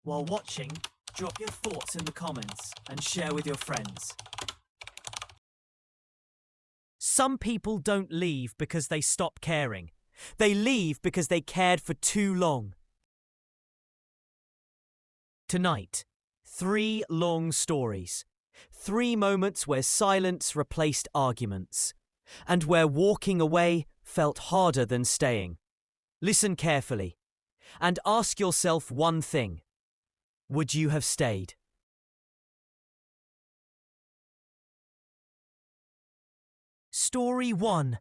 While watching, drop your thoughts in the comments and share with your friends. Some people don't leave because they stop caring. They leave because they cared for too long. Tonight, 3 long stories. 3 moments where silence replaced arguments, and where walking away felt harder than staying. Listen carefully, and ask yourself one thing. Would you have stayed? Story 1.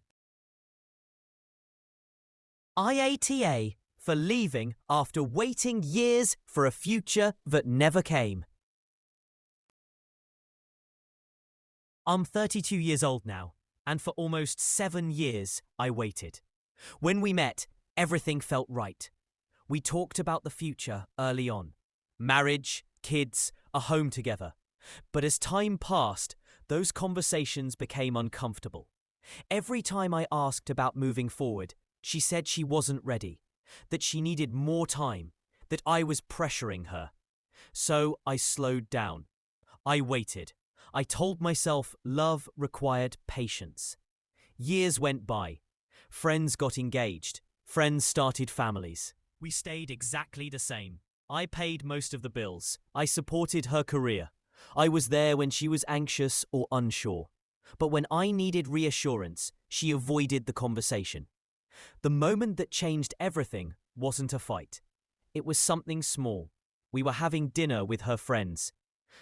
IATA for leaving after waiting years for a future that never came. I'm 32 years old now, and for almost 7 years I waited. When we met, everything felt right. We talked about the future early on. Marriage, kids, a home together. But as time passed, those conversations became uncomfortable. Every time I asked about moving forward, she said she wasn't ready, that she needed more time, that I was pressuring her. So I slowed down. I waited. I told myself love required patience. Years went by. Friends got engaged. Friends started families. We stayed exactly the same. I paid most of the bills. I supported her career. I was there when she was anxious or unsure. But when I needed reassurance, she avoided the conversation. The moment that changed everything wasn't a fight. It was something small. We were having dinner with her friends.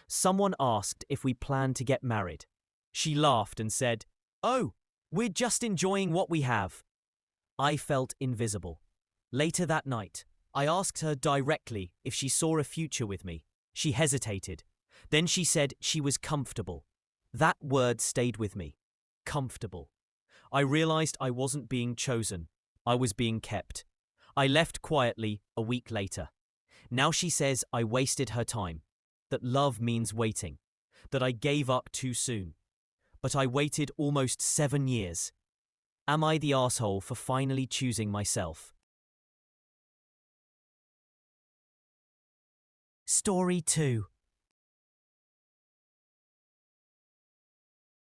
Someone asked if we planned to get married. She laughed and said, "Oh, we're just enjoying what we have." I felt invisible. Later that night, I asked her directly if she saw a future with me. She hesitated. Then she said she was comfortable. That word stayed with me. Comfortable. I realized I wasn't being chosen. I was being kept. I left quietly a week later. Now she says I wasted her time, that love means waiting, that I gave up too soon. But I waited almost 7 years. Am I the asshole for finally choosing myself? Story 2.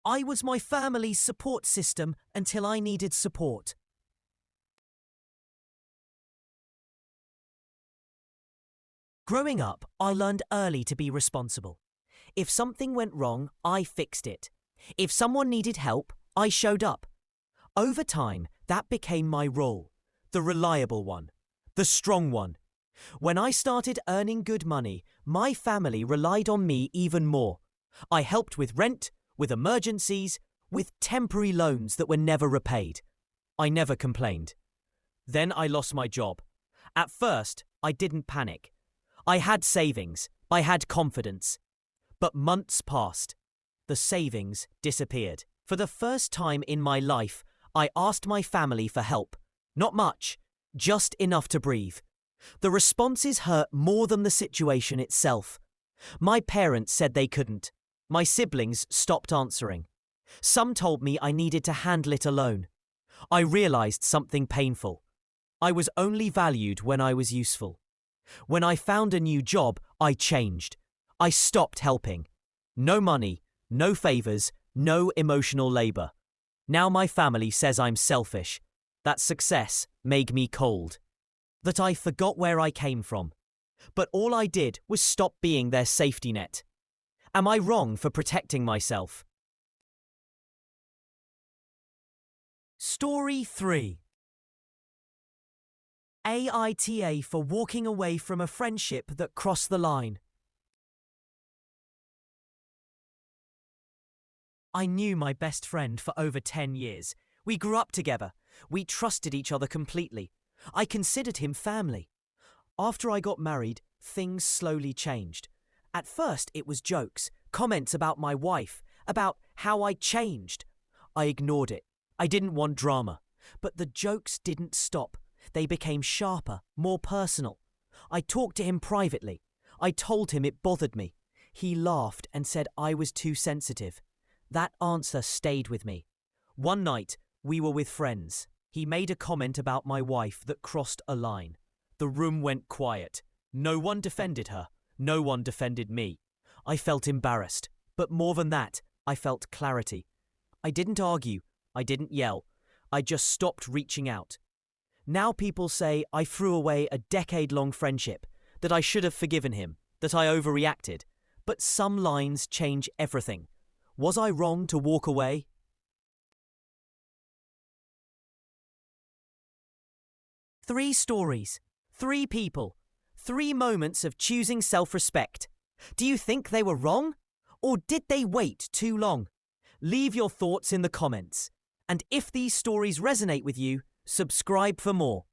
I was my family's support system until I needed support. Growing up, I learned early to be responsible. If something went wrong, I fixed it. If someone needed help, I showed up. Over time, that became my role. The reliable one. The strong one. When I started earning good money, my family relied on me even more. I helped with rent, with emergencies, with temporary loans that were never repaid. I never complained. Then I lost my job. At first, I didn't panic. I had savings. I had confidence. But months passed. The savings disappeared. For the first time in my life, I asked my family for help. Not much, just enough to breathe. The responses hurt more than the situation itself. My parents said they couldn't. My siblings stopped answering. Some told me I needed to handle it alone. I realized something painful. I was only valued when I was useful. When I found a new job, I changed. I stopped helping. No money, no favors, no emotional labor. Now my family says I'm selfish, that success made me cold, that I forgot where I came from. But all I did was stop being their safety net. Am I wrong for protecting myself? Story 3. AITA for walking away from a friendship that crossed the line. I knew my best friend for over 10 years. We grew up together. We trusted each other completely. I considered him family. After I got married, things slowly changed. At first, it was jokes, comments about my wife, about how I changed. I ignored it. I didn't want drama. But the jokes didn't stop. They became sharper, more personal. I talked to him privately. I told him it bothered me. He laughed and said I was too sensitive. That answer stayed with me. One night, we were with friends. He made a comment about my wife that crossed a line. The room went quiet. No one defended her. No one defended me. I felt embarrassed. But more than that, I felt clarity. I didn't argue. I didn't yell. I just stopped reaching out. Now people say I threw away a decade-long friendship, that I should have forgiven him, that I overreacted. But some lines change everything. Was I wrong to walk away? Three stories, three people, three moments of choosing self-respect. Do you think they were wrong? Or did they wait too long? Leave your thoughts in the comments. And if these stories resonate with you, subscribe for more.